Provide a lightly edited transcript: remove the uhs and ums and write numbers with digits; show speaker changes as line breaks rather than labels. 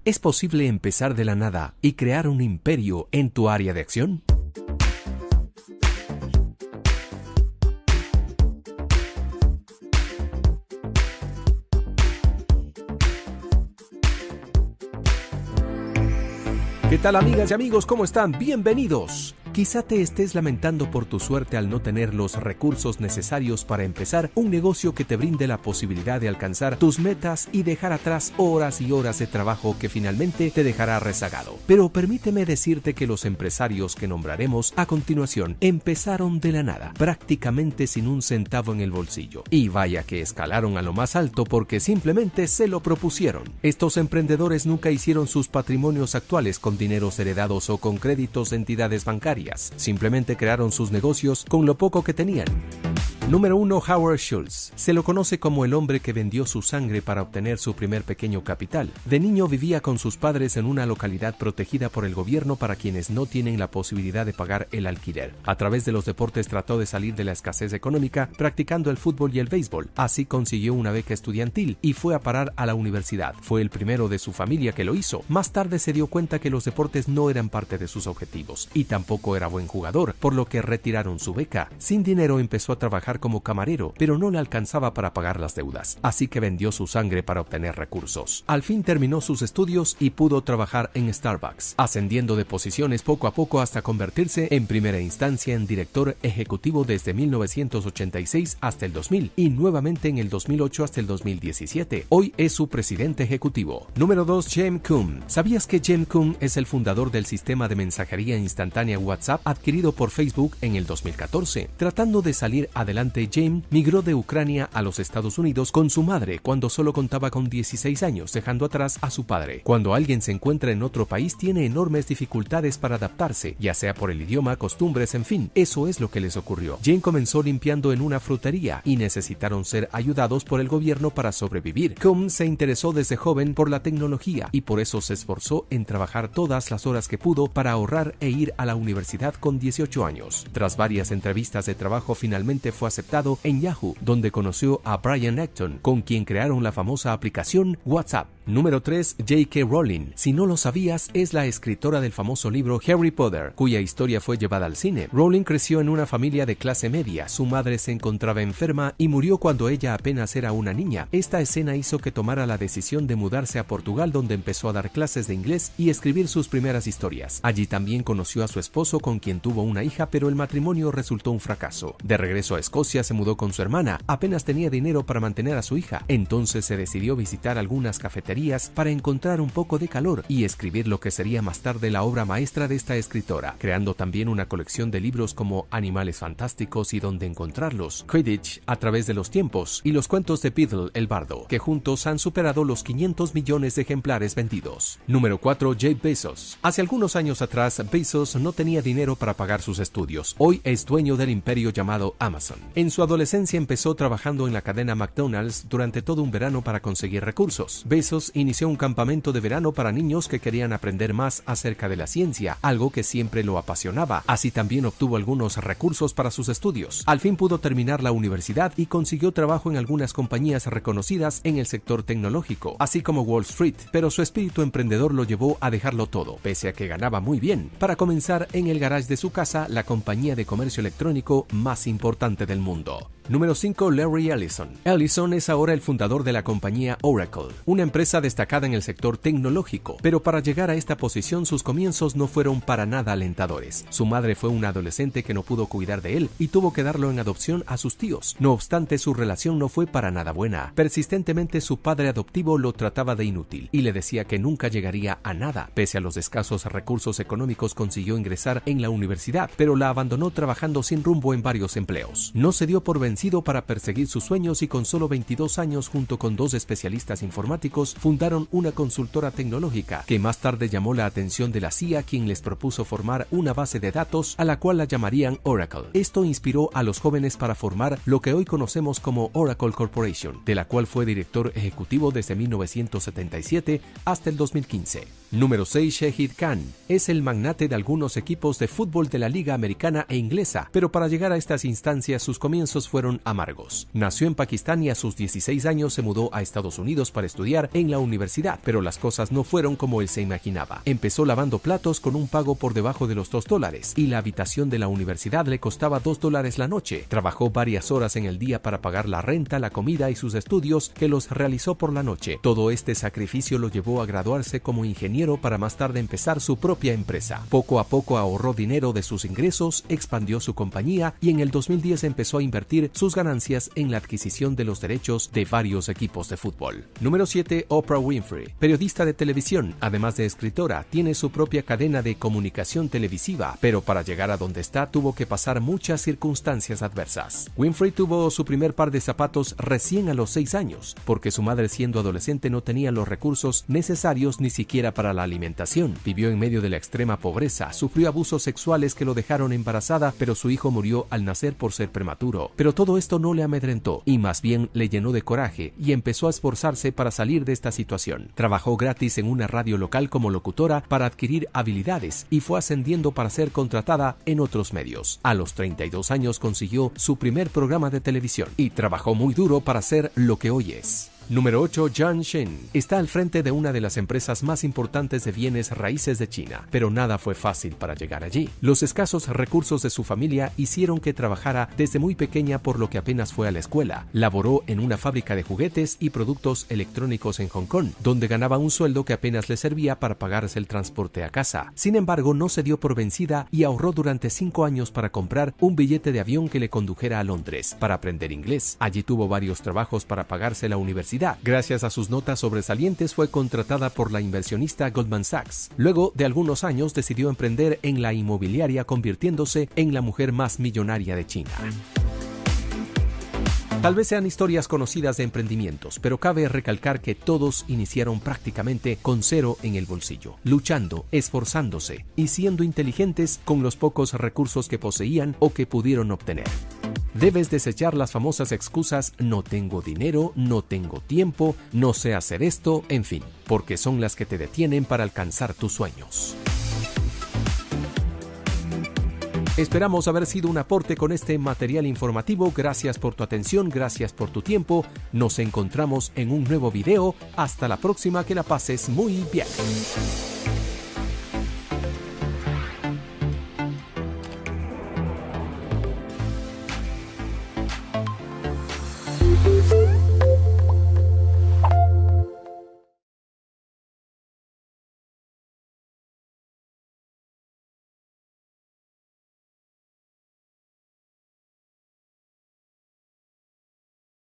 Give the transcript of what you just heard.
¿Es posible empezar de la nada y crear un imperio en tu área de acción? ¿Qué tal, amigas y amigos? ¿Cómo están? Bienvenidos. Quizá te estés lamentando por tu suerte al no tener los recursos necesarios para empezar un negocio que te brinde la posibilidad de alcanzar tus metas y dejar atrás horas y horas de trabajo que finalmente te dejará rezagado. Pero permíteme decirte que los empresarios que nombraremos a continuación empezaron de la nada, prácticamente sin un centavo en el bolsillo. Y vaya que escalaron a lo más alto porque simplemente se lo propusieron. Estos emprendedores nunca hicieron sus patrimonios actuales con dineros heredados o con créditos de entidades bancarias. Simplemente crearon sus negocios con lo poco que tenían. Número 1. Howard Schultz. Se lo conoce como el hombre que vendió su sangre para obtener su primer pequeño capital. De niño vivía con sus padres en una localidad protegida por el gobierno para quienes no tienen la posibilidad de pagar el alquiler. A través de los deportes trató de salir de la escasez económica practicando el fútbol y el béisbol. Así consiguió una beca estudiantil y fue a parar a la universidad. Fue el primero de su familia que lo hizo. Más tarde se dio cuenta que los deportes no eran parte de sus objetivos y tampoco era buen jugador, por lo que retiraron su beca. Sin dinero empezó a trabajar como camarero, pero no le alcanzaba para pagar las deudas, así que vendió su sangre para obtener recursos. Al fin terminó sus estudios y pudo trabajar en Starbucks, ascendiendo de posiciones poco a poco hasta convertirse en primera instancia en director ejecutivo desde 1986 hasta el 2000 y nuevamente en el 2008 hasta el 2017. Hoy es su presidente ejecutivo. Número 2. James Kuhn. ¿Sabías que James Kuhn es el fundador del sistema de mensajería instantánea WhatsApp adquirido por Facebook en el 2014? Tratando de salir adelante, James migró de Ucrania a los Estados Unidos con su madre cuando solo contaba con 16 años, dejando atrás a su padre. Cuando alguien se encuentra en otro país tiene enormes dificultades para adaptarse, ya sea por el idioma, costumbres, en fin, eso es lo que les ocurrió. James comenzó limpiando en una frutería y necesitaron ser ayudados por el gobierno para sobrevivir. Kuhn se interesó desde joven por la tecnología y por eso se esforzó en trabajar todas las horas que pudo para ahorrar e ir a la universidad con 18 años. Tras varias entrevistas de trabajo, finalmente fue aceptado en Yahoo, donde conoció a Brian Acton, con quien crearon la famosa aplicación WhatsApp. Número 3. J.K. Rowling. Si no lo sabías, es la escritora del famoso libro Harry Potter, cuya historia fue llevada al cine. Rowling creció en una familia de clase media. Su madre se encontraba enferma y murió cuando ella apenas era una niña. Esta escena hizo que tomara la decisión de mudarse a Portugal, donde empezó a dar clases de inglés y escribir sus primeras historias. Allí también conoció a su esposo, con quien tuvo una hija, pero el matrimonio resultó un fracaso. De regreso a Escocia, se mudó con su hermana. Apenas tenía dinero para mantener a su hija. Entonces se decidió visitar algunas cafeterías para encontrar un poco de calor y escribir lo que sería más tarde la obra maestra de esta escritora, creando también una colección de libros como Animales Fantásticos y Dónde Encontrarlos, Quidditch a través de los tiempos y los cuentos de Beedle el Bardo, que juntos han superado los 500 millones de ejemplares vendidos. Número 4. Jeff Bezos. Hace algunos años atrás, Bezos no tenía dinero para pagar sus estudios. Hoy es dueño del imperio llamado Amazon. En su adolescencia empezó trabajando en la cadena McDonald's durante todo un verano para conseguir recursos. Bezos inició un campamento de verano para niños que querían aprender más acerca de la ciencia, algo que siempre lo apasionaba. Así también obtuvo algunos recursos para sus estudios. Al fin pudo terminar la universidad y consiguió trabajo en algunas compañías reconocidas en el sector tecnológico, así como Wall Street, pero su espíritu emprendedor lo llevó a dejarlo todo, pese a que ganaba muy bien, para comenzar en el garage de su casa la compañía de comercio electrónico más importante del mundo. Número 5. Larry Ellison. Ellison es ahora el fundador de la compañía Oracle, una empresa destacada en el sector tecnológico, pero para llegar a esta posición sus comienzos no fueron para nada alentadores. Su madre fue una adolescente que no pudo cuidar de él y tuvo que darlo en adopción a sus tíos. No obstante, su relación no fue para nada buena. Persistentemente su padre adoptivo lo trataba de inútil y le decía que nunca llegaría a nada. Pese a los escasos recursos económicos, consiguió ingresar en la universidad, pero la abandonó trabajando sin rumbo en varios empleos. No se dio por vencido para perseguir sus sueños y con solo 22 años, junto con 2 especialistas informáticos, fundaron una consultora tecnológica que más tarde llamó la atención de la CIA, quien les propuso formar una base de datos a la cual la llamarían Oracle. Esto inspiró a los jóvenes para formar lo que hoy conocemos como Oracle Corporation, de la cual fue director ejecutivo desde 1977 hasta el 2015. Número 6. Shahid Khan. Es el magnate de algunos equipos de fútbol de la Liga Americana e Inglesa, pero para llegar a estas instancias sus comienzos fueron amargos. Nació en Pakistán y a sus 16 años se mudó a Estados Unidos para estudiar en la universidad, pero las cosas no fueron como él se imaginaba. Empezó lavando platos con un pago por debajo de los $2 y la habitación de la universidad le costaba $2 la noche. Trabajó varias horas en el día para pagar la renta, la comida y sus estudios que los realizó por la noche. Todo este sacrificio lo llevó a graduarse como ingeniero para más tarde empezar su propia empresa. Poco a poco ahorró dinero de sus ingresos, expandió su compañía y en el 2010 empezó a invertir sus ganancias en la adquisición de los derechos de varios equipos de fútbol. Número 7. Oprah Winfrey. Periodista de televisión, además de escritora, tiene su propia cadena de comunicación televisiva, pero para llegar a donde está tuvo que pasar muchas circunstancias adversas. Winfrey tuvo su primer par de zapatos recién a los 6 años, porque su madre siendo adolescente no tenía los recursos necesarios ni siquiera para la alimentación. Vivió en medio de la extrema pobreza, sufrió abusos sexuales que lo dejaron embarazada, pero su hijo murió al nacer por ser prematuro. Pero todo esto no le amedrentó y más bien le llenó de coraje y empezó a esforzarse para salir de esta situación. Trabajó gratis en una radio local como locutora para adquirir habilidades y fue ascendiendo para ser contratada en otros medios. A los 32 años consiguió su primer programa de televisión y trabajó muy duro para ser lo que hoy es. Número 8. Jiang Shen. Está al frente de una de las empresas más importantes de bienes raíces de China, pero nada fue fácil para llegar allí. Los escasos recursos de su familia hicieron que trabajara desde muy pequeña, por lo que apenas fue a la escuela. Laboró en una fábrica de juguetes y productos electrónicos en Hong Kong, donde ganaba un sueldo que apenas le servía para pagarse el transporte a casa. Sin embargo, no se dio por vencida y ahorró durante 5 años para comprar un billete de avión que le condujera a Londres para aprender inglés. Allí tuvo varios trabajos para pagarse la universidad. Gracias a sus notas sobresalientes fue contratada por la inversionista Goldman Sachs. Luego de algunos años decidió emprender en la inmobiliaria, convirtiéndose en la mujer más millonaria de China. Tal vez sean historias conocidas de emprendimientos, pero cabe recalcar que todos iniciaron prácticamente con cero en el bolsillo, luchando, esforzándose y siendo inteligentes con los pocos recursos que poseían o que pudieron obtener. Debes desechar las famosas excusas "no tengo dinero", "no tengo tiempo", "no sé hacer esto", en fin, porque son las que te detienen para alcanzar tus sueños. Esperamos haber sido un aporte con este material informativo. Gracias por tu atención, gracias por tu tiempo. Nos encontramos en un nuevo video. Hasta la próxima, que la pases muy bien.